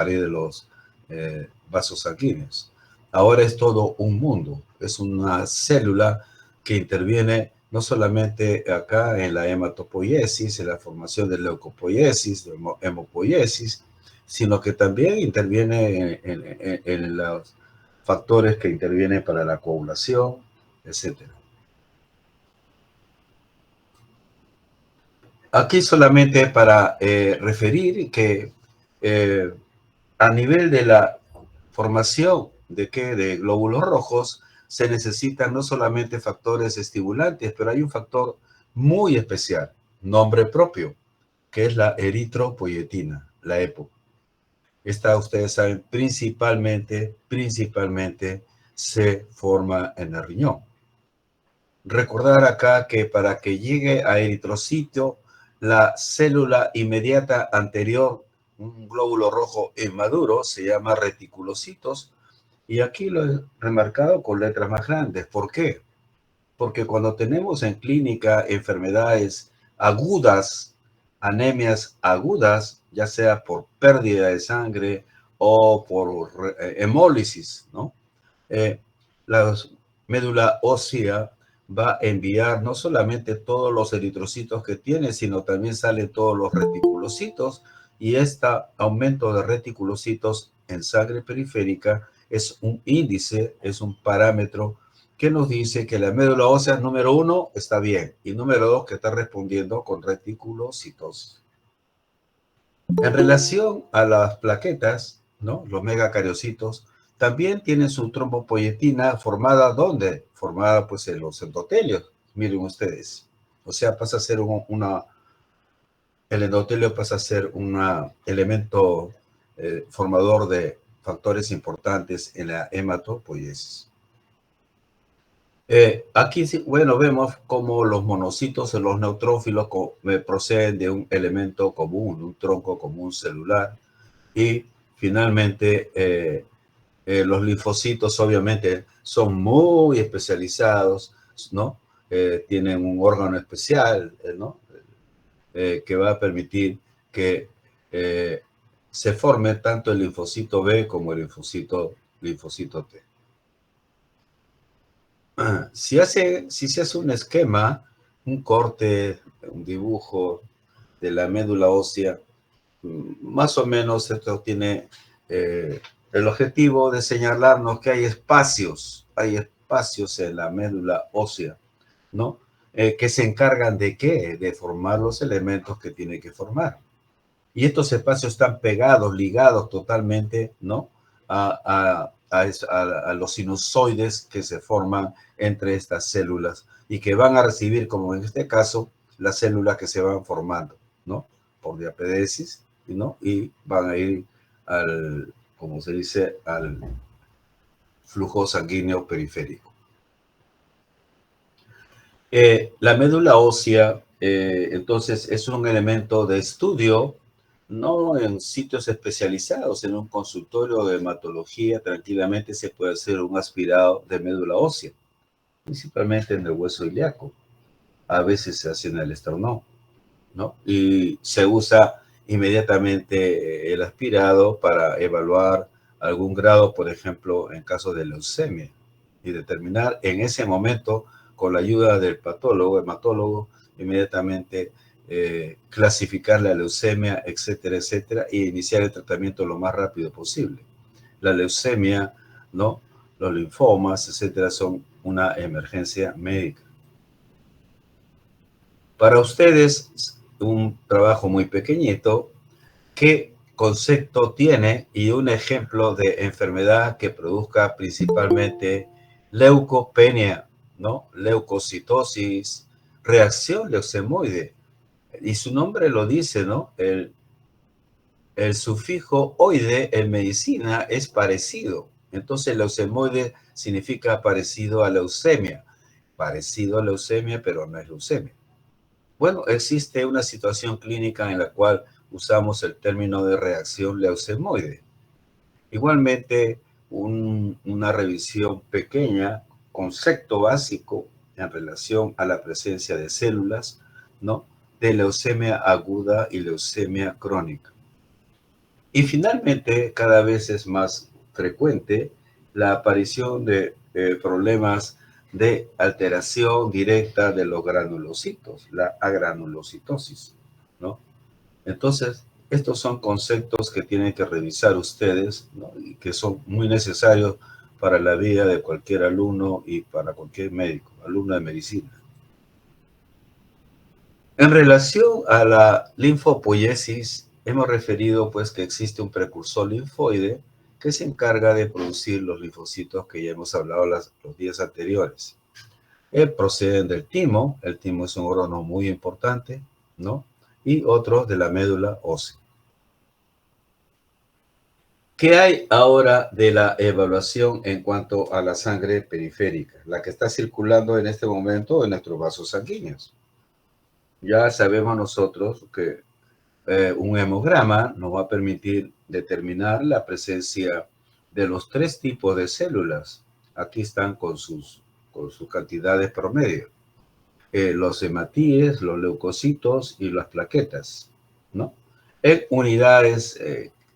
pared de los vasos sanguíneos. Ahora es todo un mundo, es una célula que interviene no solamente acá en la hematopoiesis, en la formación de leucopoiesis, de hemopoiesis, sino que también interviene en los factores que intervienen para la coagulación, etcétera. Aquí solamente para referir que a nivel de la formación de glóbulos rojos se necesitan no solamente factores estimulantes, pero hay un factor muy especial, nombre propio, que es la eritropoyetina, la EPO. Esta, ustedes saben, principalmente se forma en el riñón. Recordar acá que para que llegue a eritrocito, la célula inmediata anterior, un glóbulo rojo inmaduro, se llama reticulocitos, y aquí lo he remarcado con letras más grandes. ¿Por qué? Porque cuando tenemos en clínica enfermedades agudas, anemias agudas, ya sea por pérdida de sangre o por hemólisis, ¿no? La médula ósea va a enviar no solamente todos los eritrocitos que tiene, sino también salen todos los reticulocitos, y este aumento de reticulocitos en sangre periférica es un índice, es un parámetro que nos dice que la médula ósea número 1 está bien y número 2 que está respondiendo con reticulocitos. En relación a las plaquetas, ¿no? Los megacariocitos también tienen su trombopoyetina formada ¿dónde? Formada pues en los endotelios, miren ustedes. O sea, pasa a ser el endotelio pasa a ser un elemento formador de factores importantes en la hematopoiesis. Aquí, bueno, vemos cómo los monocitos o los neutrófilos proceden de un elemento común, un tronco común celular. Y finalmente, los linfocitos obviamente son muy especializados, ¿no? Tienen un órgano especial, ¿no? Que va a permitir que se forme tanto el linfocito B como el linfocito T. Si se hace un esquema, un corte, un dibujo de la médula ósea, más o menos esto tiene el objetivo de señalarnos que hay espacios en la médula ósea, ¿no? Que se encargan de ¿qué? De formar los elementos que tiene que formar. Y estos espacios están pegados, ligados totalmente, ¿no? A los sinusoides que se forman entre estas células y que van a recibir, como en este caso, las células que se van formando, ¿no? Por diapedesis, ¿no? Y van a ir al, como se dice, al flujo sanguíneo periférico. La médula ósea, entonces, es un elemento de estudio, no en sitios especializados, en un consultorio de hematología, tranquilamente se puede hacer un aspirado de médula ósea, principalmente en el hueso ilíaco. A veces se hace en el esternón, ¿no? Y se usa inmediatamente el aspirado para evaluar algún grado, por ejemplo, en caso de leucemia, y determinar en ese momento, con la ayuda del patólogo, hematólogo, inmediatamente clasificar la leucemia, etcétera, etcétera, y iniciar el tratamiento lo más rápido posible. La leucemia, ¿no? Los linfomas, etcétera, son una emergencia médica. Para ustedes, un trabajo muy pequeñito, ¿qué concepto tiene y un ejemplo de enfermedad que produzca principalmente leucopenia, ¿no? Leucocitosis, reacción leucemoide? Y su nombre lo dice, ¿no? El sufijo oide en medicina es parecido. Entonces, leucemoide significa parecido a leucemia. Parecido a leucemia, pero no es leucemia. Bueno, existe una situación clínica en la cual usamos el término de reacción leucemoide. Igualmente, una revisión pequeña, concepto básico en relación a la presencia de células, ¿no? De leucemia aguda y leucemia crónica. Y finalmente, cada vez es más frecuente la aparición de problemas de alteración directa de los granulocitos, la agranulocitosis, ¿no? Entonces, estos son conceptos que tienen que revisar ustedes, ¿no? Y que son muy necesarios para la vida de cualquier alumno y para cualquier médico, alumno de medicina. En relación a la linfopoiesis, hemos referido pues que existe un precursor linfoide que se encarga de producir los linfocitos que ya hemos hablado los días anteriores. Proceden del timo, el timo es un órgano muy importante, ¿no? Y otros de la médula ósea. ¿Qué hay ahora de la evaluación en cuanto a la sangre periférica, la que está circulando en este momento en nuestros vasos sanguíneos? Ya sabemos nosotros que un hemograma nos va a permitir determinar la presencia de los 3 tipos de células. Aquí están con sus cantidades promedio. Los hematíes, los leucocitos y las plaquetas, ¿no? En unidades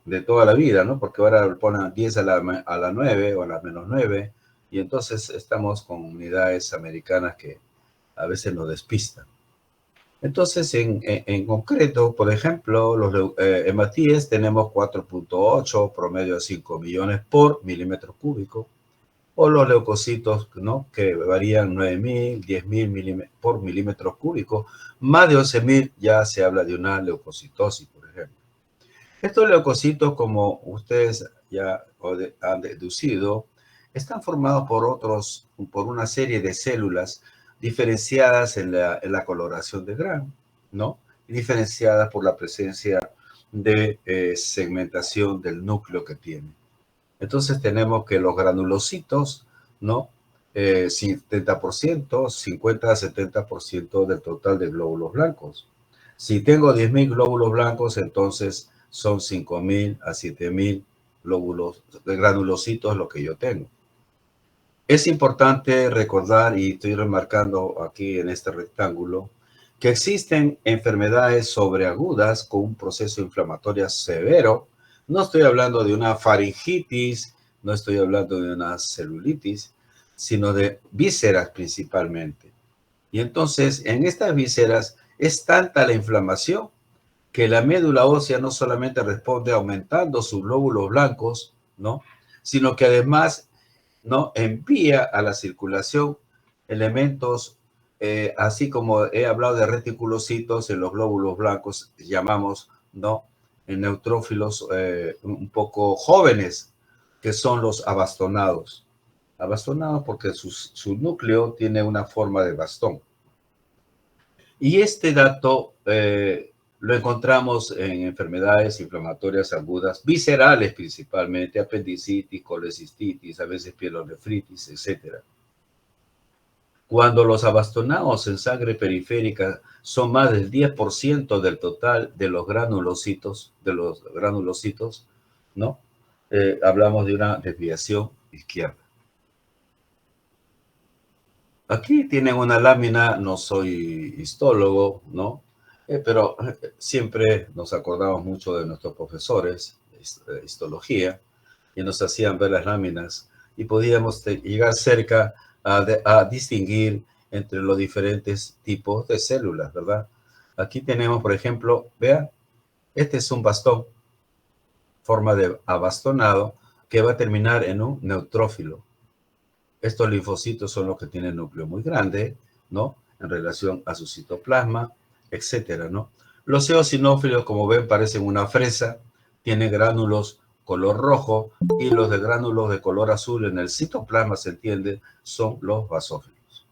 de toda la vida, ¿no? Porque ahora ponen 10 a la 9 o a la -9, y entonces estamos con unidades americanas que a veces nos despistan. Entonces, en concreto, por ejemplo, los hematíes tenemos 4.8, promedio de 5 millones por milímetro cúbico, o los leucocitos, ¿no? Que varían 9.000, 10.000 por milímetro cúbico, más de 11.000 ya se habla de una leucocitosis, por ejemplo. Estos leucocitos, como ustedes ya han deducido, están formados por una serie de células diferenciadas en la coloración de Gram, ¿no? Y diferenciadas por la presencia de segmentación del núcleo que tiene. Entonces tenemos que los granulocitos, ¿no? 70%, 50 a 70% del total de glóbulos blancos. Si tengo 10.000 glóbulos blancos, entonces son 5.000 a 7.000 glóbulos de granulocitos lo que yo tengo. Es importante recordar, y estoy remarcando aquí en este rectángulo, que existen enfermedades sobreagudas con un proceso inflamatorio severo. No estoy hablando de una faringitis, no estoy hablando de una celulitis, sino de vísceras principalmente. Y entonces, en estas vísceras es tanta la inflamación que la médula ósea no solamente responde aumentando sus glóbulos blancos, ¿no? Sino que además, ¿no? Envía a la circulación elementos, así como he hablado de reticulocitos en los glóbulos blancos, llamamos, ¿no? En neutrófilos un poco jóvenes, que son los abastonados. Abastonados porque su núcleo tiene una forma de bastón. Y este dato lo encontramos en enfermedades inflamatorias agudas, viscerales principalmente, apendicitis, colecistitis, a veces pielonefritis, etc. Cuando los abastonados en sangre periférica son más del 10% del total de los granulocitos, ¿no? Hablamos de una desviación izquierda. Aquí tienen una lámina, no soy histólogo, ¿no? Pero siempre nos acordamos mucho de nuestros profesores de histología y nos hacían ver las láminas y podíamos llegar cerca a distinguir entre los diferentes tipos de células, ¿verdad? Aquí tenemos, por ejemplo, vean, este es un bastón, forma de abastonado, que va a terminar en un neutrófilo. Estos linfocitos son los que tienen núcleo muy grande, ¿no? En relación a su citoplasma, etcétera, ¿no? Los eosinófilos, como ven, parecen una fresa, tienen gránulos color rojo y los de gránulos de color azul en el citoplasma, se entiende, son los basófilos.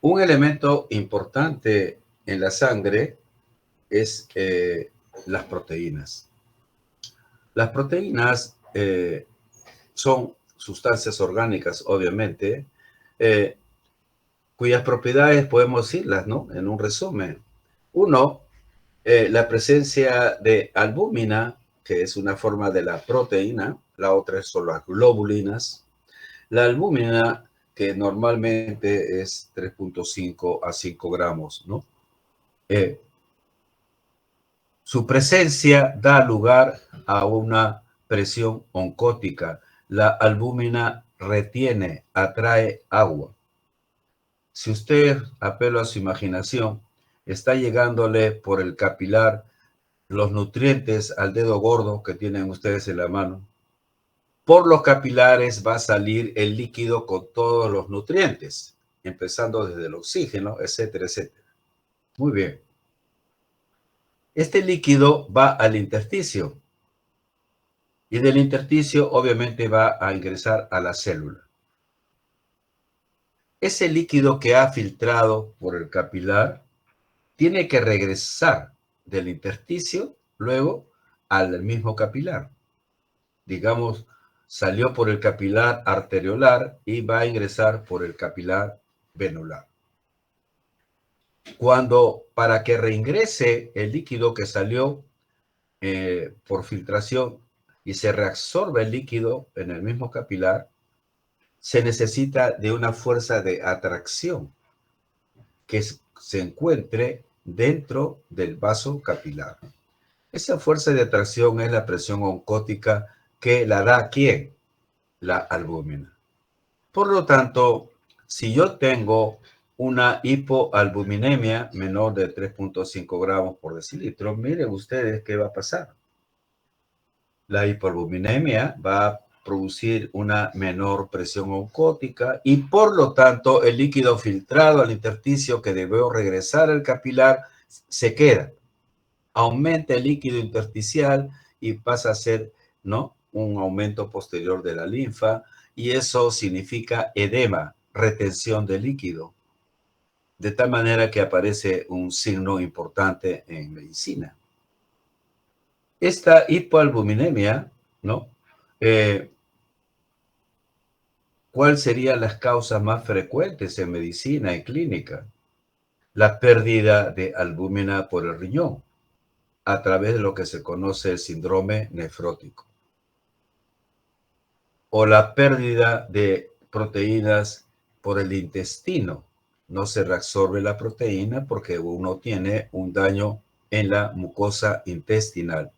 Un elemento importante en la sangre es las proteínas. Las proteínas son sustancias orgánicas, obviamente, cuyas propiedades podemos decirlas, ¿no? En un resumen. Uno, la presencia de albúmina, que es una forma de la proteína. La otra son las globulinas. La albúmina, que normalmente es 3.5 a 5 gramos, ¿no? Su presencia da lugar a una presión oncótica. La albúmina retiene, atrae agua. Si usted, apelo a su imaginación, está llegándole por el capilar los nutrientes al dedo gordo que tienen ustedes en la mano, por los capilares va a salir el líquido con todos los nutrientes, empezando desde el oxígeno, etcétera, etcétera. Muy bien. Este líquido va al intersticio y del intersticio obviamente va a ingresar a la célula. Ese líquido que ha filtrado por el capilar tiene que regresar del intersticio luego al mismo capilar. Digamos, salió por el capilar arteriolar y va a ingresar por el capilar venular. Para que reingrese el líquido que salió por filtración y se reabsorbe el líquido en el mismo capilar, se necesita de una fuerza de atracción que se encuentre dentro del vaso capilar. Esa fuerza de atracción es la presión oncótica que la da ¿quién? La albúmina. Por lo tanto, si yo tengo una hipoalbuminemia menor de 3.5 gramos por decilitro, miren ustedes qué va a pasar. La hipoalbuminemia va a producir una menor presión oncótica y por lo tanto el líquido filtrado al intersticio que debió regresar al capilar se queda. Aumenta el líquido intersticial y pasa a ser, ¿no?, un aumento posterior de la linfa y eso significa edema, retención de líquido. De tal manera que aparece un signo importante en medicina. Esta hipoalbuminemia, ¿no? ¿Cuáles serían las causas más frecuentes en medicina y clínica? La pérdida de albúmina por el riñón, a través de lo que se conoce el síndrome nefrótico. O la pérdida de proteínas por el intestino. No se reabsorbe la proteína porque uno tiene un daño en la mucosa intestinal.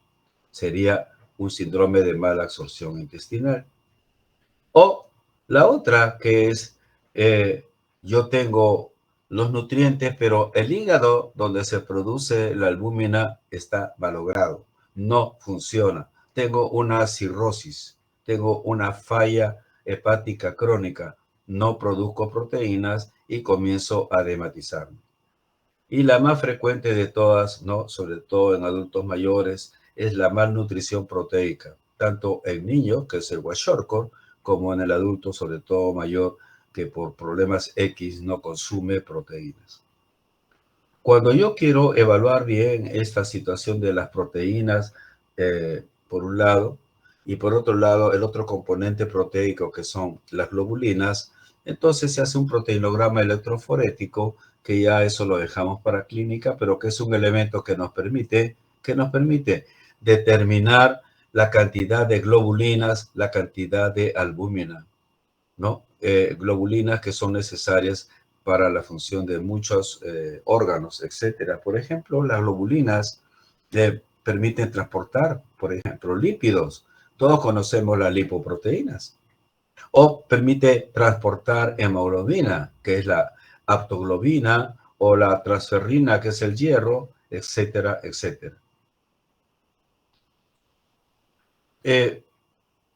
Sería un síndrome de mala absorción intestinal. O la otra que es, yo tengo los nutrientes, pero el hígado donde se produce la albúmina está malogrado, no funciona. Tengo una cirrosis, tengo una falla hepática crónica, no produzco proteínas y comienzo a hematizarme. Y la más frecuente de todas, ¿no?, sobre todo en adultos mayores, es la malnutrición proteica, tanto en niños, que es el kwashiorkor, como en el adulto, sobre todo mayor, que por problemas X no consume proteínas. Cuando yo quiero evaluar bien esta situación de las proteínas, por un lado, y por otro lado, el otro componente proteico, que son las globulinas, entonces se hace un proteinograma electroforético, que ya eso lo dejamos para clínica, pero que es un elemento que nos permite determinar la cantidad de globulinas, la cantidad de albúmina, ¿no? Globulinas que son necesarias para la función de muchos órganos, etcétera. Por ejemplo, las globulinas permiten transportar, por ejemplo, lípidos. Todos conocemos las lipoproteínas. O permite transportar hemoglobina, que es la aptoglobina, o la transferrina, que es el hierro, etcétera, etcétera.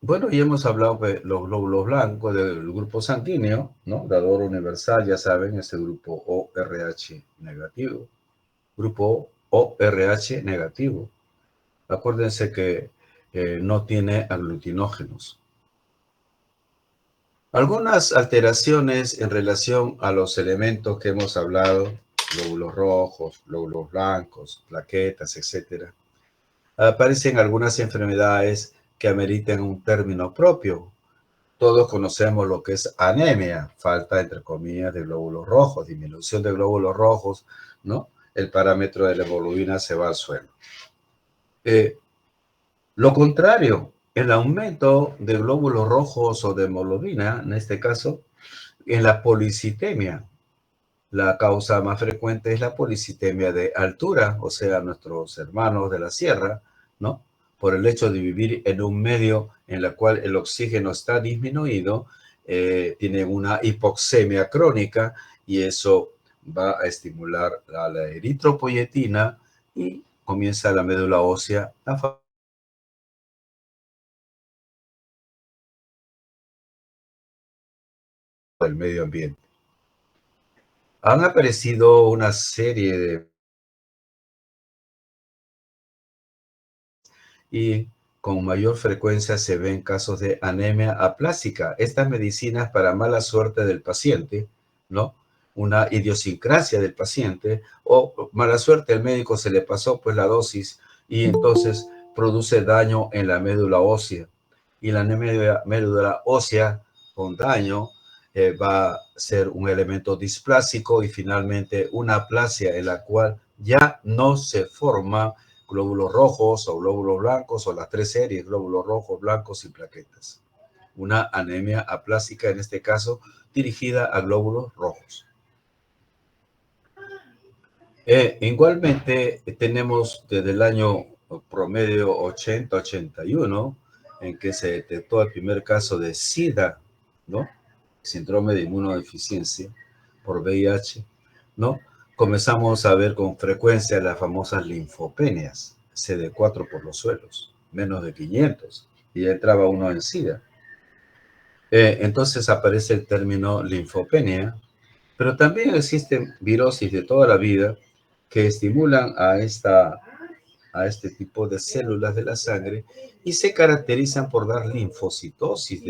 Bueno, ya hemos hablado de los glóbulos blancos del grupo sanguíneo, ¿no? Dador universal, ya saben, es el grupo ORH negativo. Grupo ORH negativo. Acuérdense que no tiene aglutinógenos. Algunas alteraciones en relación a los elementos que hemos hablado, glóbulos rojos, glóbulos blancos, plaquetas, etcétera. Aparecen algunas enfermedades que ameritan un término propio. Todos conocemos lo que es anemia, falta, entre comillas, de glóbulos rojos, disminución de glóbulos rojos, ¿no? El parámetro de la hemoglobina se va al suelo. Lo contrario, el aumento de glóbulos rojos o de hemoglobina, en este caso, en la policitemia. La causa más frecuente es la policitemia de altura, o sea, nuestros hermanos de la sierra, ¿no? Por el hecho de vivir en un medio en el cual el oxígeno está disminuido, tienen una hipoxemia crónica y eso va a estimular a la eritropoyetina y comienza la médula ósea a del medio ambiente. Han aparecido una serie de y con mayor frecuencia se ven casos de anemia aplásica. Estas medicinas para mala suerte del paciente, ¿no? Una idiosincrasia del paciente o mala suerte, el médico se le pasó pues la dosis y entonces produce daño en la médula ósea. Y la médula ósea con daño va a ser un elemento displásico y finalmente una aplasia en la cual ya no se forma glóbulos rojos o glóbulos blancos o las tres series, glóbulos rojos, blancos y plaquetas. Una anemia aplásica, en este caso, dirigida a glóbulos rojos. Igualmente, tenemos desde el año promedio 80-81, en que se detectó el primer caso de SIDA, ¿no? Síndrome de inmunodeficiencia por VIH, ¿no? Comenzamos a ver con frecuencia las famosas linfopenias, CD4 por los suelos, menos de 500, y ya entraba uno en SIDA. Entonces aparece el término linfopenia, pero también existen virosis de toda la vida que estimulan a este tipo de células de la sangre y se caracterizan por dar linfocitosis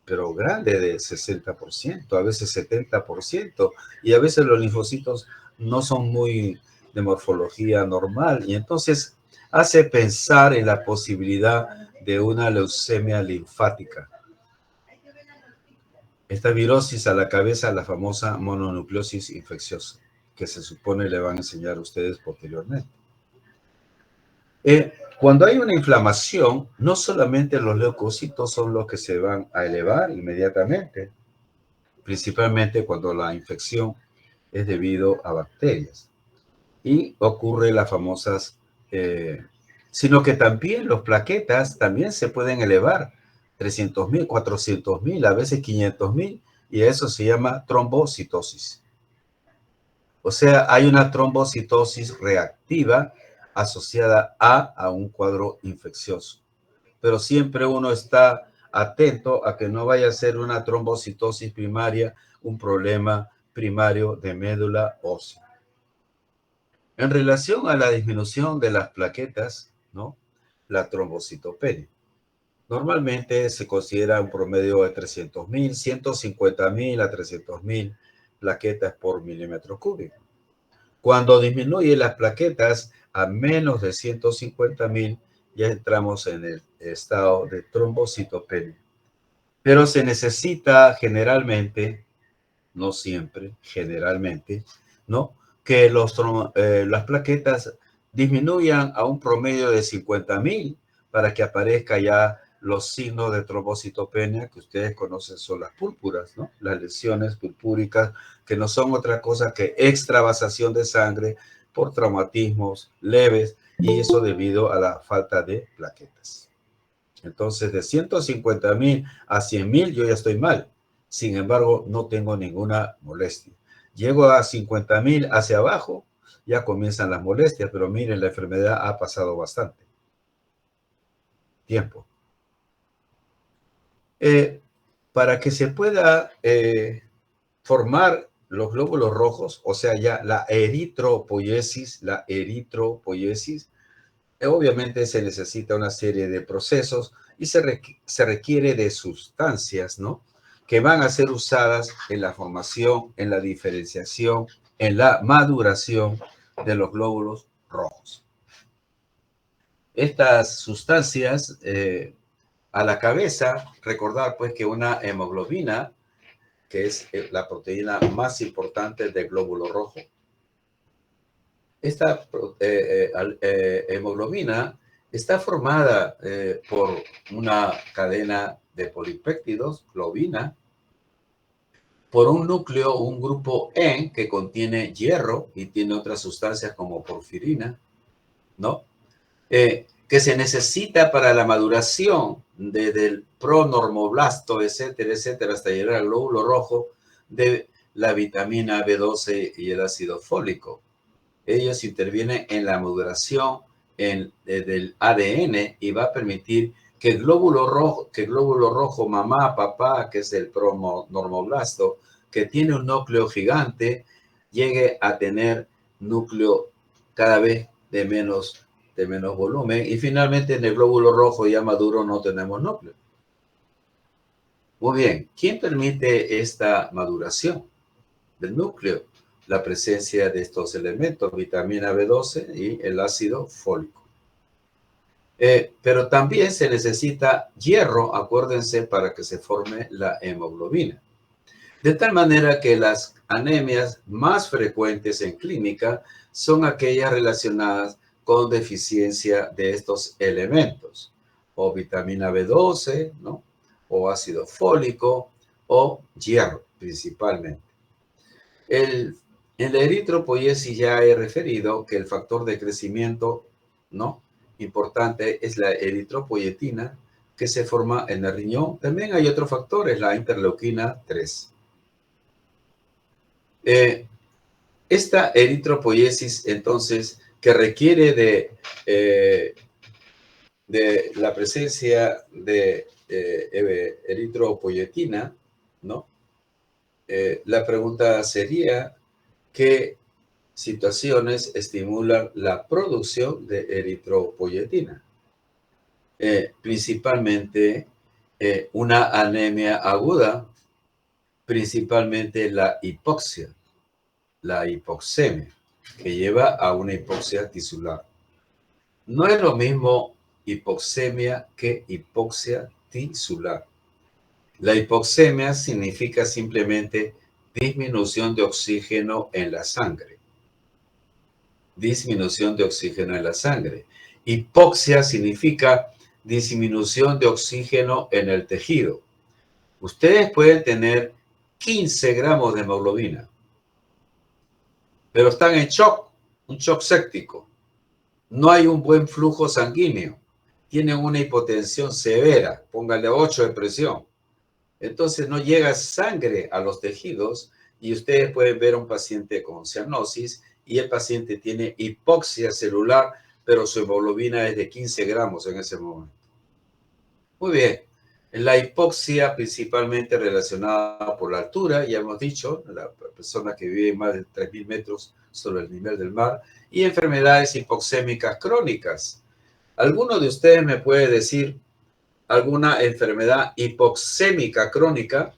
pero grande de 60%, a veces 70%, y a veces los linfocitos no son muy de morfología normal, y entonces hace pensar en la posibilidad de una leucemia linfática. Esta virosis a la cabeza, la famosa mononucleosis infecciosa, que se supone le van a enseñar a ustedes posteriormente. Cuando hay una inflamación, no solamente los leucocitos son los que se van a elevar inmediatamente, principalmente cuando la infección es debido a bacterias. Y ocurre las famosas, sino que también los plaquetas también se pueden elevar 300.000, 400.000, a veces 500.000, y eso se llama trombocitosis. O sea, hay una trombocitosis reactiva asociada a un cuadro infeccioso. Pero siempre uno está atento a que no vaya a ser una trombocitosis primaria, un problema primario de médula ósea. En relación a la disminución de las plaquetas, ¿no? La trombocitopenia. Normalmente se considera un promedio de 300.000, 150.000 a 300.000 plaquetas por milímetro cúbico. Cuando disminuye las plaquetas a menos de 150.000, ya entramos en el estado de trombocitopenia. Pero se necesita generalmente, no siempre, generalmente, ¿no? Que las plaquetas disminuyan a un promedio de 50.000 para que aparezca ya los signos de trombocitopenia que ustedes conocen son las púrpuras, ¿no? Las lesiones purpúricas que no son otra cosa que extravasación de sangre por traumatismos leves y eso debido a la falta de plaquetas. Entonces, de 150.000 a 100.000 yo ya estoy mal. Sin embargo, no tengo ninguna molestia. Llego a 50.000 hacia abajo, ya comienzan las molestias, pero miren, la enfermedad ha pasado bastante tiempo. Para que se pueda formar los glóbulos rojos, o sea, ya la eritropoiesis, obviamente se necesita una serie de procesos y se requiere de sustancias, ¿no? Que van a ser usadas en la formación, en la diferenciación, en la maduración de los glóbulos rojos. Estas sustancias a la cabeza, recordar pues que una hemoglobina, que es la proteína más importante del glóbulo rojo, esta hemoglobina está formada por una cadena de polipéptidos, globina, por un núcleo, un grupo N que contiene hierro y tiene otras sustancias como porfirina, ¿no? Que se necesita para la maduración desde el pronormoblasto, etcétera, etcétera, hasta llegar al glóbulo rojo de la vitamina B12 y el ácido fólico. Ellos intervienen en la maduración del ADN y va a permitir que el glóbulo rojo, mamá, papá, que es el pronormoblasto, que tiene un núcleo gigante, llegue a tener núcleo cada vez de menos volumen, y finalmente en el glóbulo rojo ya maduro no tenemos núcleo. Muy bien, ¿quién permite esta maduración del núcleo? La presencia de estos elementos, vitamina B12 y el ácido fólico. Pero también se necesita hierro, acuérdense, para que se forme la hemoglobina. De tal manera que las anemias más frecuentes en clínica son aquellas relacionadas con deficiencia de estos elementos, o vitamina B12, ¿no? O ácido fólico, o hierro, principalmente. En la eritropoiesis ya he referido que el factor de crecimiento, ¿no?, importante es la eritropoyetina, que se forma en el riñón. También hay otros factores, la interleuquina 3. Esta eritropoiesis, entonces, que requiere de la presencia de eritropoyetina, ¿no? La pregunta sería, ¿qué situaciones estimulan la producción de eritropoyetina? Principalmente una anemia aguda, principalmente la hipoxia, la hipoxemia, que lleva a una hipoxia tisular. No es lo mismo hipoxemia que hipoxia tisular. La hipoxemia significa simplemente disminución de oxígeno en la sangre. Disminución de oxígeno en la sangre. Hipoxia significa disminución de oxígeno en el tejido. Ustedes pueden tener 15 gramos de hemoglobina, pero están en shock, un shock séptico. No hay un buen flujo sanguíneo. Tienen una hipotensión severa, póngale 8 de presión. Entonces no llega sangre a los tejidos y ustedes pueden ver a un paciente con cianosis y el paciente tiene hipoxia celular, pero su hemoglobina es de 15 gramos en ese momento. Muy bien. La hipoxia principalmente relacionada por la altura, ya hemos dicho, la persona que vive más de 3.000 metros sobre el nivel del mar, y enfermedades hipoxémicas crónicas. ¿Alguno de ustedes me puede decir alguna enfermedad hipoxémica crónica?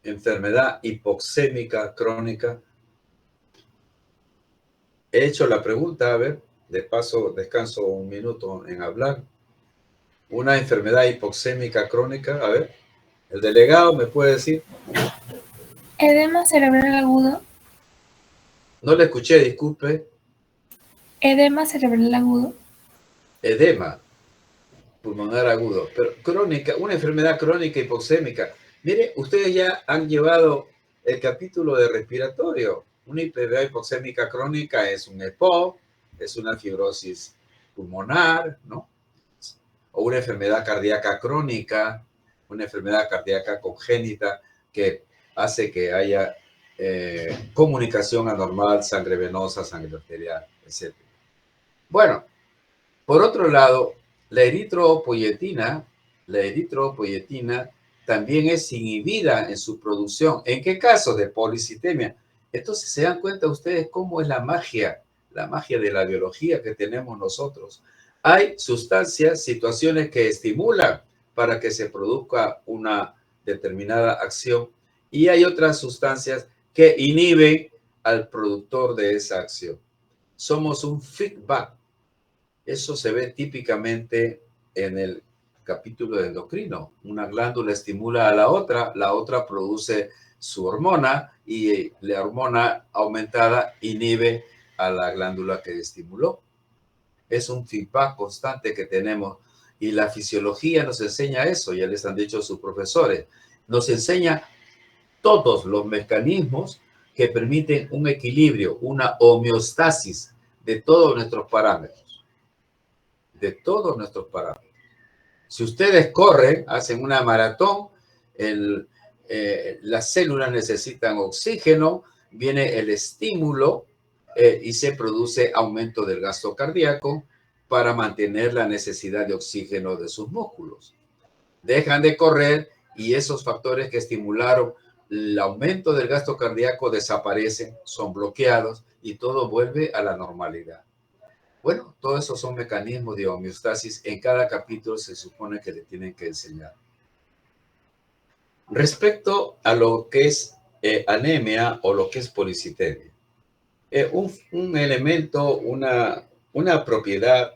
Enfermedad hipoxémica crónica. He hecho la pregunta, a ver, de paso descanso un minuto en hablar. Una enfermedad hipoxémica crónica, a ver, el delegado me puede decir. Edema cerebral agudo. No le escuché, disculpe. Edema cerebral agudo. Edema pulmonar agudo, pero crónica, una enfermedad crónica hipoxémica. Mire, ustedes ya han llevado el capítulo de respiratorio. Una enfermedad hipoxémica crónica es un EPOC, es una fibrosis pulmonar, ¿no? O una enfermedad cardíaca crónica, una enfermedad cardíaca congénita que hace que haya comunicación anormal, sangre venosa, sangre arterial, etc. Bueno, por otro lado, la eritropoyetina también es inhibida en su producción. ¿En qué caso? De policitemia. Entonces, ¿se dan cuenta ustedes cómo es la magia de la biología que tenemos nosotros? Hay sustancias, situaciones que estimulan para que se produzca una determinada acción y hay otras sustancias que inhiben al productor de esa acción. Somos un feedback. Eso se ve típicamente en el capítulo de endocrino. Una glándula estimula a la otra produce su hormona y la hormona aumentada inhibe a la glándula que estimuló. Es un feedback constante que tenemos y la fisiología nos enseña eso, ya les han dicho sus profesores. Nos enseña todos los mecanismos que permiten un equilibrio, una homeostasis de todos nuestros parámetros. De todos nuestros parámetros. Si ustedes corren, hacen una maratón, las células necesitan oxígeno, viene el estímulo y se produce aumento del gasto cardíaco para mantener la necesidad de oxígeno de sus músculos. Dejan de correr y esos factores que estimularon el aumento del gasto cardíaco desaparecen, son bloqueados y todo vuelve a la normalidad. Bueno, todos esos son mecanismos de homeostasis. En cada capítulo se supone que le tienen que enseñar. Respecto a lo que es anemia o lo que es policitemia, un elemento, una propiedad,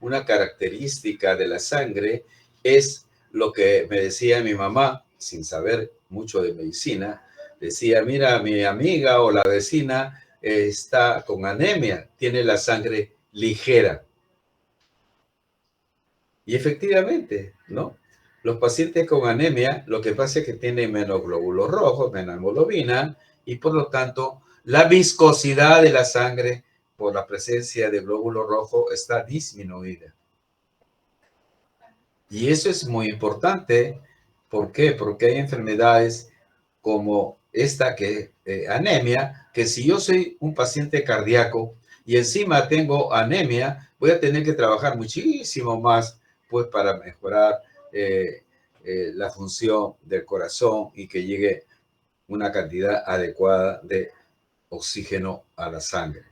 una característica de la sangre es lo que me decía mi mamá, sin saber mucho de medicina. Decía, mira, mi amiga o la vecina está con anemia, tiene la sangre ligera. Y efectivamente, ¿no? Los pacientes con anemia, lo que pasa es que tienen menos glóbulos rojos, menos hemoglobina, y por lo tanto, la viscosidad de la sangre por la presencia de glóbulos rojos está disminuida. Y eso es muy importante. ¿Por qué? Porque hay enfermedades como esta anemia, que si yo soy un paciente cardíaco y encima tengo anemia, voy a tener que trabajar muchísimo más pues para mejorar la función del corazón y que llegue una cantidad adecuada de oxígeno a la sangre.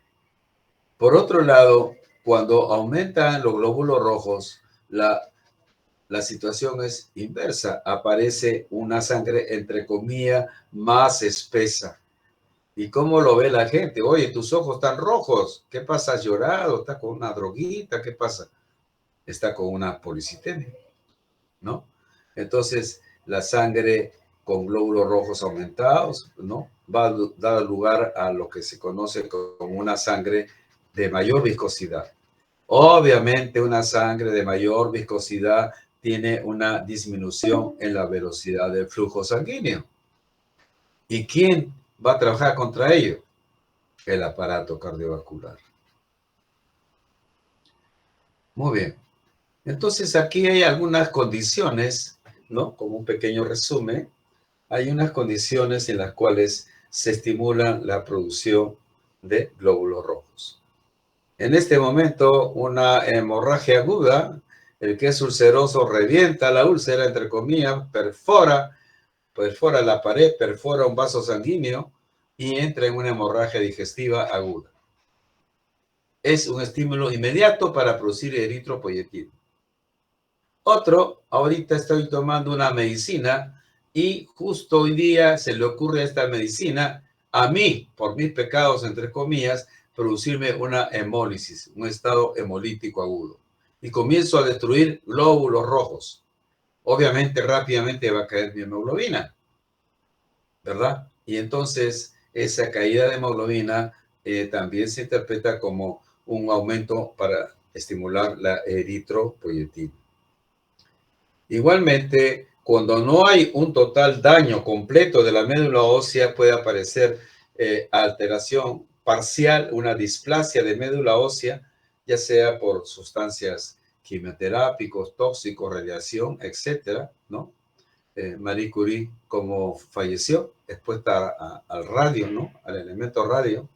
Por otro lado, cuando aumentan los glóbulos rojos, la situación es inversa. Aparece una sangre, entre comillas, más espesa. ¿Y cómo lo ve la gente? Oye, tus ojos están rojos. ¿Qué pasa? ¿Has llorado? ¿Estás con una droguita? ¿Qué pasa? Está con una policitemia, ¿no? Entonces, la sangre con glóbulos rojos aumentados, ¿no? Va a dar lugar a lo que se conoce como una sangre de mayor viscosidad. Obviamente, una sangre de mayor viscosidad tiene una disminución en la velocidad del flujo sanguíneo. ¿Y quién va a trabajar contra ello? El aparato cardiovascular. Muy bien. Entonces, aquí hay algunas condiciones, ¿no? Como un pequeño resumen, hay unas condiciones en las cuales se estimula la producción de glóbulos rojos. En este momento, una hemorragia aguda, el que es ulceroso revienta la úlcera, entre comillas, perfora la pared, perfora un vaso sanguíneo y entra en una hemorragia digestiva aguda. Es un estímulo inmediato para producir eritropoyetina. Otro, ahorita estoy tomando una medicina y justo hoy día se le ocurre a esta medicina, a mí, por mis pecados, entre comillas, producirme una hemólisis, un estado hemolítico agudo. Y comienzo a destruir glóbulos rojos. Obviamente, rápidamente va a caer mi hemoglobina, ¿verdad? Y entonces, esa caída de hemoglobina también se interpreta como un aumento para estimular la eritropoyetina. Igualmente, cuando no hay un total daño completo de la médula ósea, puede aparecer alteración parcial, una displasia de médula ósea, ya sea por sustancias quimioterápicos, tóxicos, radiación, etcétera, ¿no? Marie Curie, como falleció, expuesta al radio, ¿no? Al elemento radio,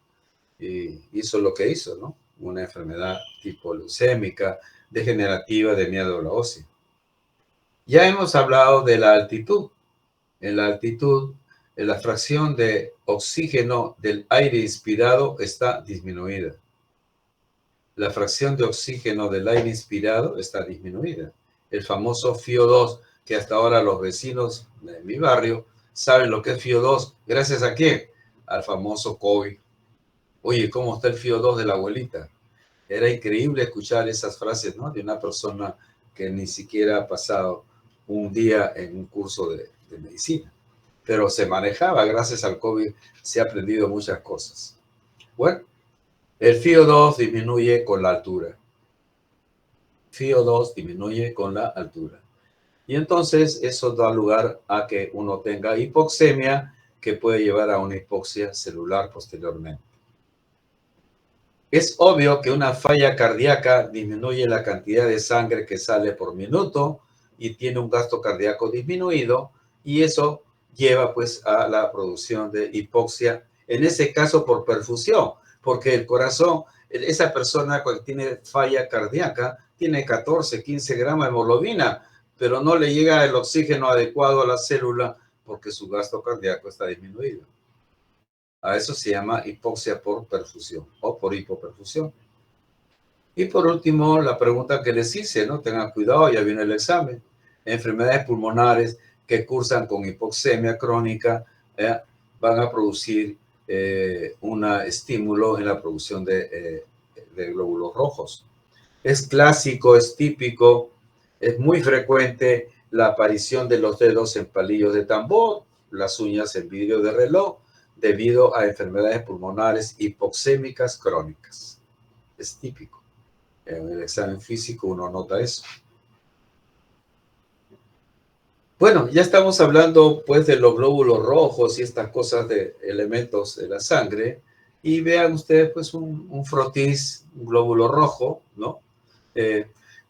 y hizo lo que hizo, ¿no? Una enfermedad tipo leucémica, degenerativa de médula ósea. Ya hemos hablado de la altitud. En la altitud, la fracción de oxígeno del aire inspirado está disminuida. La fracción de oxígeno del aire inspirado está disminuida. El famoso FiO2, que hasta ahora los vecinos de mi barrio saben lo que es FiO2. ¿Gracias a quién? Al famoso COVID. Oye, ¿cómo está el FiO2 de la abuelita? Era increíble escuchar esas frases, ¿no? De una persona que ni siquiera ha pasado un día en un curso de medicina. Pero se manejaba, gracias al COVID se ha aprendido muchas cosas. Bueno, el FiO2 disminuye con la altura. FiO2 disminuye con la altura. Y entonces eso da lugar a que uno tenga hipoxemia que puede llevar a una hipoxia celular posteriormente. Es obvio que una falla cardíaca disminuye la cantidad de sangre que sale por minuto y tiene un gasto cardíaco disminuido, y eso lleva pues a la producción de hipoxia, en ese caso por perfusión, porque el corazón, esa persona que tiene falla cardíaca tiene 14, 15 gramos de hemoglobina, pero no le llega el oxígeno adecuado a la célula porque su gasto cardíaco está disminuido. A eso se llama hipoxia por perfusión o por hipoperfusión. Y por último, la pregunta que les hice, ¿no? Tengan cuidado, ya viene el examen. Enfermedades pulmonares que cursan con hipoxemia crónica van a producir un estímulo en la producción de glóbulos rojos. Es clásico, es típico, es muy frecuente la aparición de los dedos en palillos de tambor, las uñas en vidrio de reloj, debido a enfermedades pulmonares hipoxémicas crónicas. Es típico. En el examen físico uno nota eso. Bueno, ya estamos hablando pues de los glóbulos rojos y estas cosas de elementos de la sangre. Y vean ustedes pues un frotis, un glóbulo rojo, ¿no?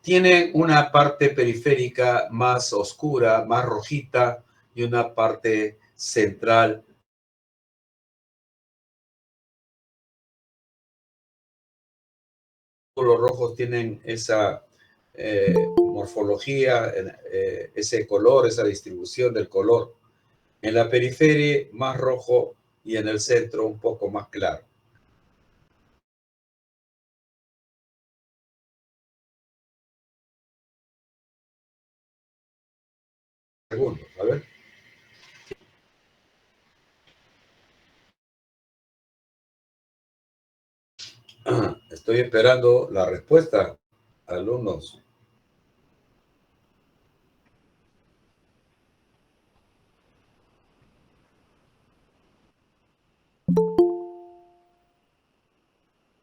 Tiene una parte periférica más oscura, más rojita, y una parte central. Los rojos tienen esa morfología, ese color, esa distribución del color. En la periferia más rojo y en el centro un poco más claro. Segundos, a ver. Estoy esperando la respuesta, alumnos.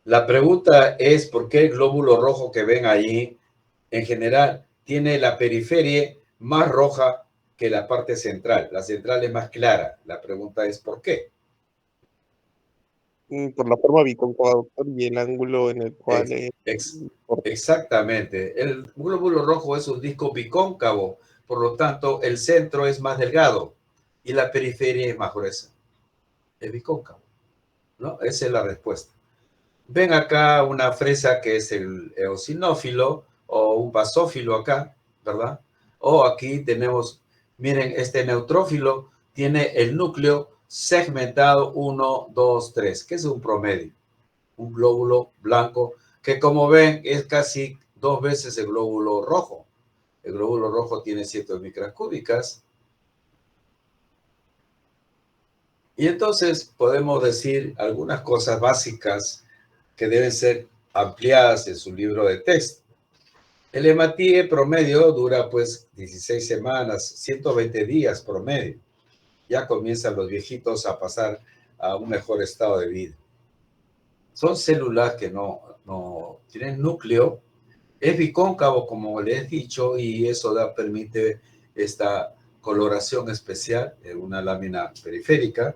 La pregunta es por qué el glóbulo rojo que ven allí, en general, tiene la periferia más roja que la parte central. La central es más clara. La pregunta es ¿por qué? Por la forma bicóncava, doctor, y el ángulo en el cual exactamente. El glóbulo rojo es un disco bicóncavo, por lo tanto, el centro es más delgado y la periferia es más gruesa. Es bicóncavo, ¿no? Esa es la respuesta. Ven acá una fresa que es el eosinófilo o un basófilo acá, ¿verdad? O aquí tenemos, miren, este neutrófilo tiene el núcleo segmentado 1, 2, 3, que es un promedio. Un glóbulo blanco que, como ven, es casi 2 veces el glóbulo rojo. El glóbulo rojo tiene 7 micras cúbicas. Y entonces podemos decir algunas cosas básicas que deben ser ampliadas en su libro de texto. El hematíe promedio dura pues 16 semanas, 120 días promedio. Ya comienzan los viejitos a pasar a un mejor estado de vida. Son células que no tienen núcleo, es bicóncavo como les he dicho, y eso permite esta coloración especial en una lámina periférica.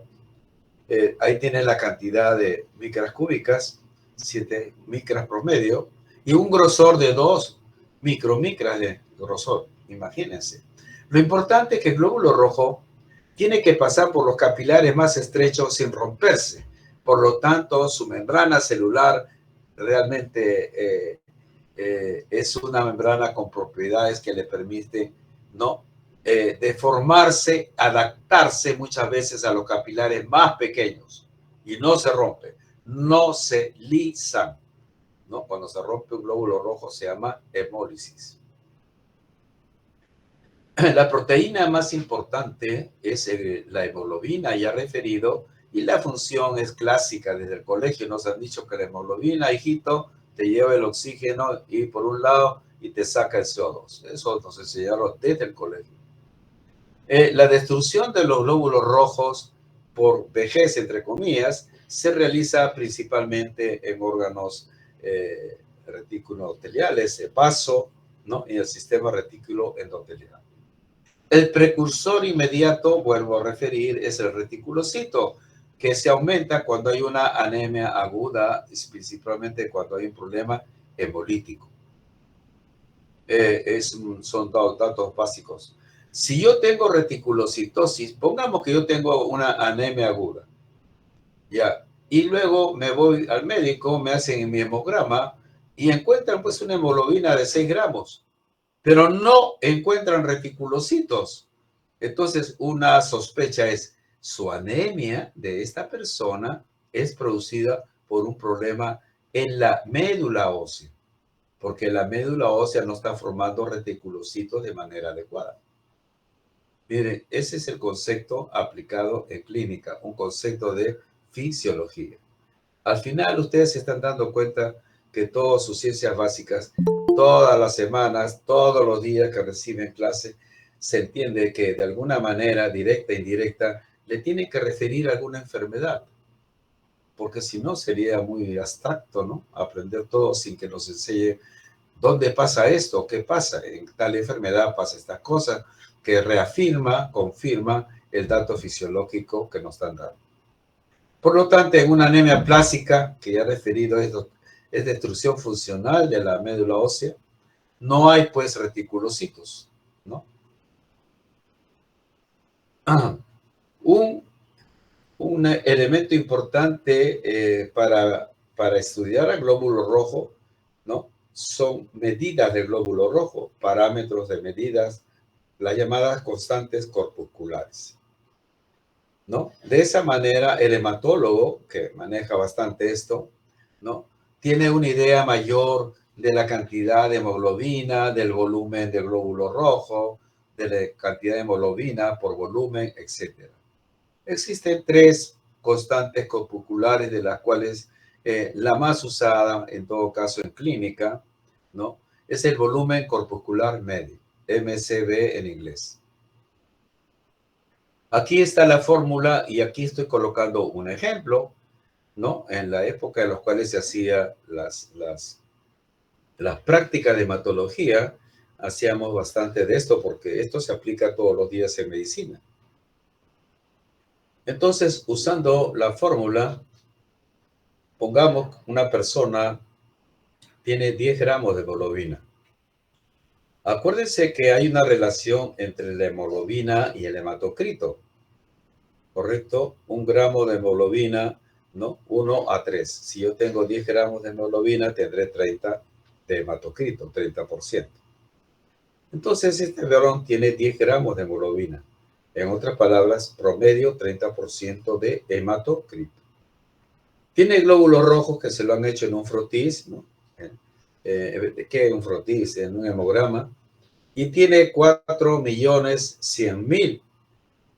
Ahí tienen la cantidad de micras cúbicas, 7 micras promedio, y un grosor de 2 micromicras de grosor, imagínense. Lo importante es que el glóbulo rojo tiene que pasar por los capilares más estrechos sin romperse. Por lo tanto, su membrana celular realmente es una membrana con propiedades que le permiten, ¿no? Deformarse, adaptarse muchas veces a los capilares más pequeños y no se rompe, no se lisan, ¿no? Cuando se rompe un glóbulo rojo se llama hemólisis. La proteína más importante es la hemoglobina, ya referido, y la función es clásica. Desde el colegio nos han dicho que la hemoglobina, hijito, te lleva el oxígeno y por un lado y te saca el CO2. Eso nos enseñaron desde el colegio. La destrucción de los glóbulos rojos por vejez, entre comillas, se realiza principalmente en órganos retículo-endoteliales, vaso, ¿no? Y el sistema retículo endotelial. El precursor inmediato, vuelvo a referir, es el reticulocito, que se aumenta cuando hay una anemia aguda, principalmente cuando hay un problema hemolítico. Son datos básicos. Si yo tengo reticulocitosis, pongamos que yo tengo una anemia aguda, ya, y luego me voy al médico, me hacen mi hemograma y encuentran pues una hemoglobina de 6 gramos, pero no encuentran reticulocitos. Entonces, una sospecha es, su anemia de esta persona es producida por un problema en la médula ósea, porque la médula ósea no está formando reticulocitos de manera adecuada. Miren, ese es el concepto aplicado en clínica, un concepto de fisiología. Al final, ustedes se están dando cuenta que todas sus ciencias básicas, todas las semanas, todos los días que reciben clase, se entiende que de alguna manera, directa e indirecta, le tienen que referir a alguna enfermedad. Porque si no, sería muy abstracto, ¿no? Aprender todo sin que nos enseñe dónde pasa esto, qué pasa. En tal enfermedad pasa esta cosa que reafirma, confirma el dato fisiológico que nos están dando. Por lo tanto, en una anemia plástica, que ya he referido, es destrucción funcional de la médula ósea, no hay pues reticulocitos, ¿no? Un elemento importante para estudiar el glóbulo rojo, ¿no? Son medidas del glóbulo rojo, parámetros de medidas, las llamadas constantes corpusculares, ¿no? De esa manera, el hematólogo, que maneja bastante esto, ¿no? Tiene una idea mayor de la cantidad de hemoglobina, del volumen del glóbulo rojo, de la cantidad de hemoglobina por volumen, etc. Existen 3 constantes corpusculares, de las cuales la más usada, en todo caso en clínica, ¿no? Es el volumen corpuscular medio, MCB en inglés. Aquí está la fórmula y aquí estoy colocando un ejemplo, ¿no? En la época en la cual se hacía las prácticas de hematología, hacíamos bastante de esto porque esto se aplica todos los días en medicina. Entonces, usando la fórmula, pongamos una persona tiene 10 gramos de hemoglobina. Acuérdense que hay una relación entre la hemoglobina y el hematocrito, ¿correcto? 1 gramo de hemoglobina, ¿no? 1:3. Si yo tengo 10 gramos de hemoglobina, tendré 30 de hematocrito, 30%. Entonces, este varón tiene 10 gramos de hemoglobina. En otras palabras, promedio 30% de hematocrito. Tiene glóbulos rojos que se lo han hecho en un frotis, ¿no? ¿Qué es un frotis? En un hemograma. Y tiene 4.100.000,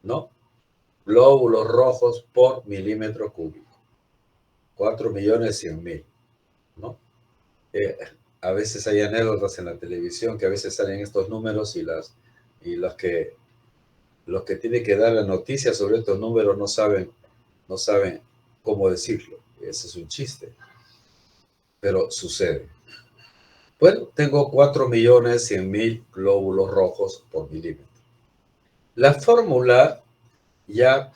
¿no? Glóbulos rojos por milímetro cúbico. 4.100.000, ¿no? A veces hay anécdotas en la televisión que a veces salen estos números y los que tienen que dar la noticia sobre estos números no saben cómo decirlo. Ese es un chiste, pero sucede. Bueno, tengo 4.100.000 glóbulos rojos por milímetro. La fórmula ya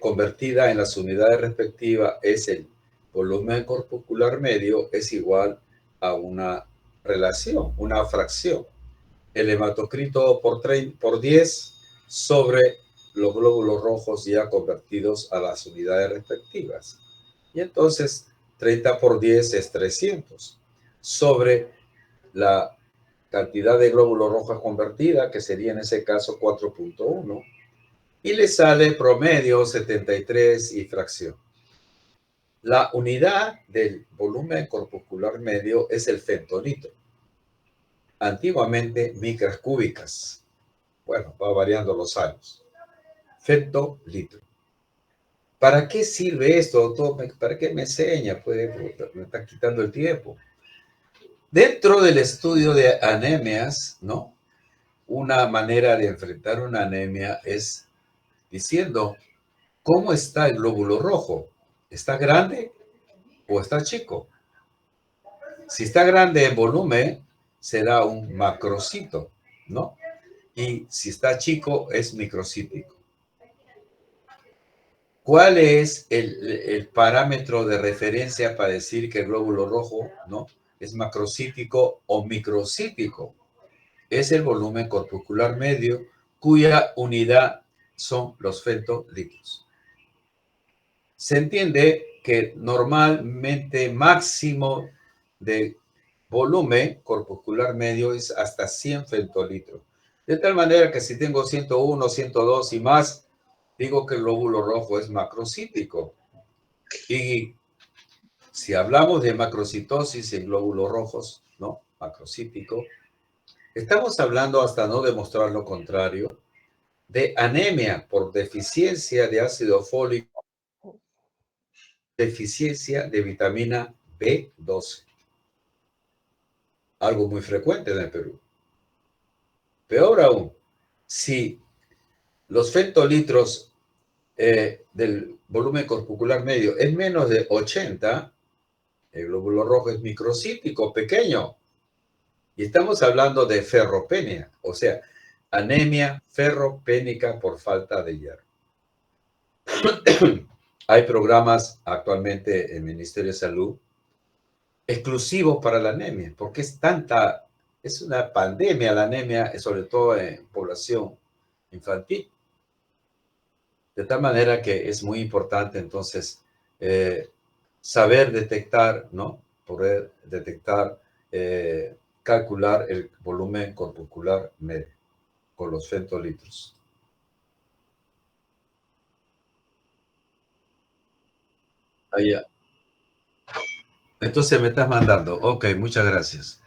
convertida en las unidades respectivas es el volumen corpuscular medio es igual a una relación, una fracción. El hematocrito por 10 sobre los glóbulos rojos ya convertidos a las unidades respectivas. Y entonces 30 por 10 es 300 sobre la cantidad de glóbulos rojos convertida, que sería en ese caso 4.1, y le sale promedio 73 y fracción. La unidad del volumen corpuscular medio es el femtolitro. Antiguamente micras cúbicas. Bueno, va variando los años. Femtolitro. ¿Para qué sirve esto, doctor? ¿Para qué me enseña? Pues me está quitando el tiempo. Dentro del estudio de anemias, ¿no? Una manera de enfrentar una anemia es diciendo, ¿cómo está el glóbulo rojo? ¿Está grande o está chico? Si está grande en volumen, será un macrocito, ¿no? y si está chico es microcítico. ¿Cuál es el parámetro de referencia para decir que el glóbulo rojo, ¿no?, es macrocítico o microcítico? Es el volumen corpuscular medio, cuya unidad son los femtolitros. Se entiende que normalmente máximo de volumen corpuscular medio es hasta 100 femtolitros. De tal manera que si tengo 101, 102 y más, digo que el glóbulo rojo es macrocítico. Y si hablamos de macrocitosis en glóbulos rojos, ¿no?, macrocítico, estamos hablando, hasta no demostrar lo contrario, de anemia por deficiencia de ácido fólico, deficiencia de vitamina B12. Algo muy frecuente en el Perú. Peor aún, si los femtolitros del volumen corpuscular medio es menos de 80, el glóbulo rojo es microcítico, pequeño. Y estamos hablando de ferropenia, o sea, anemia ferropénica por falta de hierro. Hay programas actualmente en el Ministerio de Salud exclusivos para la anemia, porque es una pandemia la anemia, sobre todo en población infantil. De tal manera que es muy importante entonces saber detectar, ¿no?, poder detectar, calcular el volumen corpuscular medio con los femtolitros. Allá. Entonces me estás mandando. Ok, muchas gracias.